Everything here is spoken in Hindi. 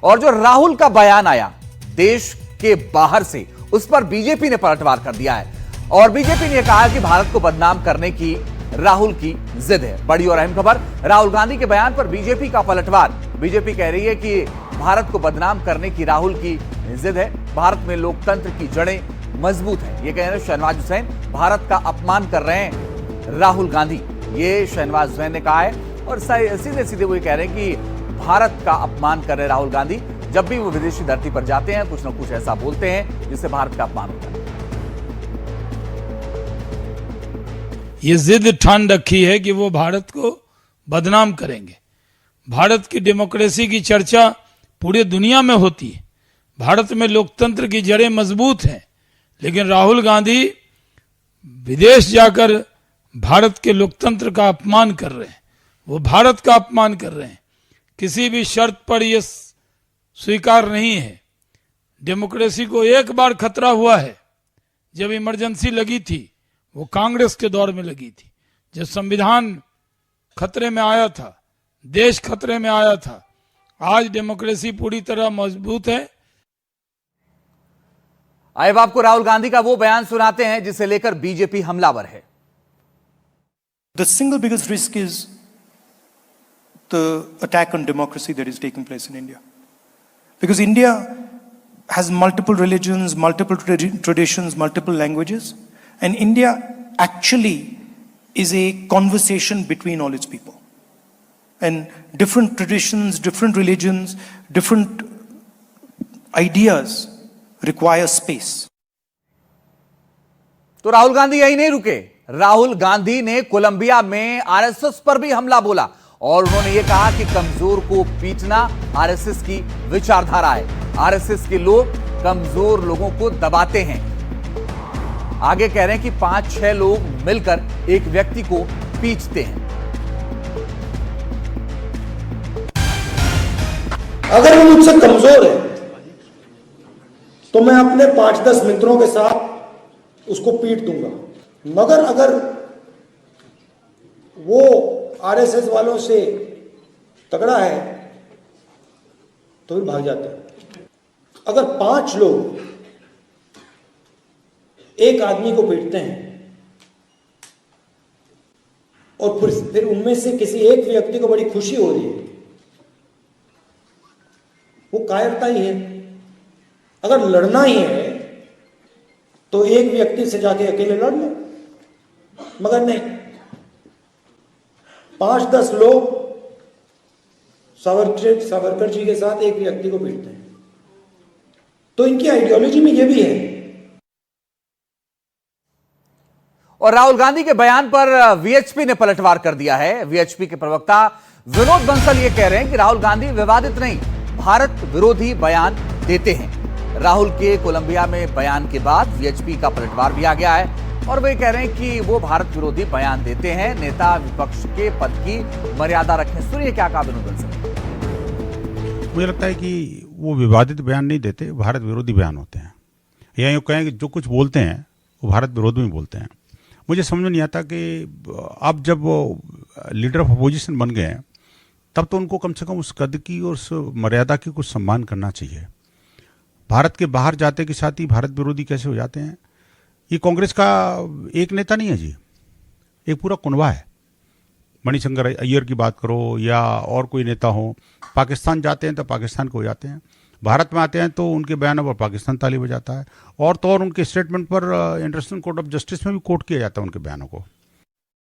और जो राहुल का बयान आया देश के बाहर से, उस पर बीजेपी ने पलटवार कर दिया है और बीजेपी ने कहा कि भारत को बदनाम करने की राहुल की जिद है। बड़ी और अहम खबर, राहुल गांधी के बयान पर बीजेपी का पलटवार। बीजेपी कह रही है कि भारत को बदनाम करने की राहुल की जिद है। भारत में लोकतंत्र की जड़ें मजबूत हैं, ये कह रहे हैं शहनवाज हुसैन। भारत का अपमान कर रहे हैं राहुल गांधी, ये शहनवाज हुसैन ने कहा है। और सीधे सीधे वो ये कह रहे हैं कि भारत का अपमान कर रहे राहुल गांधी। जब भी वो विदेशी धरती पर जाते हैं कुछ ना कुछ ऐसा बोलते हैं जिससे भारत का अपमान होता है। ये जिद ठान रखी है कि वो भारत को बदनाम करेंगे। भारत की डेमोक्रेसी की चर्चा पूरी दुनिया में होती है। भारत में लोकतंत्र की जड़ें मजबूत हैं, लेकिन राहुल गांधी विदेश जाकर भारत के लोकतंत्र का अपमान कर रहे हैं। वो भारत का अपमान कर रहे हैं। किसी भी शर्त पर यह स्वीकार नहीं है। डेमोक्रेसी को एक बार खतरा हुआ है, जब इमरजेंसी लगी थी वो कांग्रेस के दौर में लगी थी, जब संविधान खतरे में आया था, देश खतरे में आया था। आज डेमोक्रेसी पूरी तरह मजबूत है। अब आपको राहुल गांधी का वो बयान सुनाते हैं जिसे लेकर बीजेपी हमलावर है। The single biggest risk is the attack on democracy that is taking place in India. Because India has multiple religions, multiple traditions, multiple languages, and India actually is a conversation between all its people. And different traditions, different religions, different ideas require space. तो राहुल गांधी यही नहीं रुके। राहुल गांधी ने कोलंबिया में आरएसएस पर भी हमला बोला और उन्होंने ये कहा कि कमजोर को पीटना आरएसएस की विचारधारा है। आरएसएस के लोग कमजोर लोगों को दबाते हैं। आगे कह रहे हैं कि 5-6 लोग मिलकर एक व्यक्ति को पीटते हैं। अगर वो मुझसे कमजोर है तो मैं अपने 5-10 मित्रों के साथ उसको पीट दूंगा, मगर अगर वो आरएसएस वालों से तगड़ा है तो फिर भाग जाता है। अगर 5 लोग एक आदमी को पीटते हैं और फिर उनमें से किसी एक व्यक्ति को बड़ी खुशी हो रही है, वो कायरता ही है। अगर लड़ना ही है तो एक व्यक्ति से जाके अकेले लड़ लो, मगर नहीं, 5-10 लोग सावरकर जी के साथ एक व्यक्ति को पीटते हैं। तो इनकी आइडियोलॉजी में यह भी है। और राहुल गांधी के बयान पर वीएचपी ने पलटवार कर दिया है। वीएचपी के प्रवक्ता विनोद बंसल ये कह रहे हैं कि राहुल गांधी विवादित नहीं, भारत विरोधी बयान देते हैं। राहुल के कोलंबिया में बयान के बाद वीएचपी का पलटवार भी आ गया है और वे कह रहे हैं कि वो भारत विरोधी बयान देते हैं, नेता विपक्ष के पद की मर्यादा रखें। सुनिए क्या कहा विनोद बंसल। मुझे लगता है कि वो विवादित बयान नहीं देते, भारत विरोधी बयान होते हैं। या यूँ कहें कि जो कुछ बोलते हैं वो भारत विरोध में बोलते हैं। मुझे समझ में नहीं आता कि अब जब वो लीडर ऑफ अपोजिशन बन गए हैं तब तो उनको कम से कम उस कद की और उस मर्यादा की कुछ सम्मान करना चाहिए। भारत के बाहर जाते के साथ ही भारत विरोधी कैसे हो जाते हैं? ये कांग्रेस का एक नेता नहीं है जी, एक पूरा कुनबा है। मणिशंकर अय्यर की बात करो या और कोई नेता हो, पाकिस्तान जाते हैं तो पाकिस्तान को हो जाते हैं, भारत में आते हैं तो उनके बयानों पर पाकिस्तान ताली बजाता है और तो और उनके स्टेटमेंट पर इंटरनेशनल कोर्ट ऑफ जस्टिस में भी कोर्ट किया जाता है उनके बयानों को।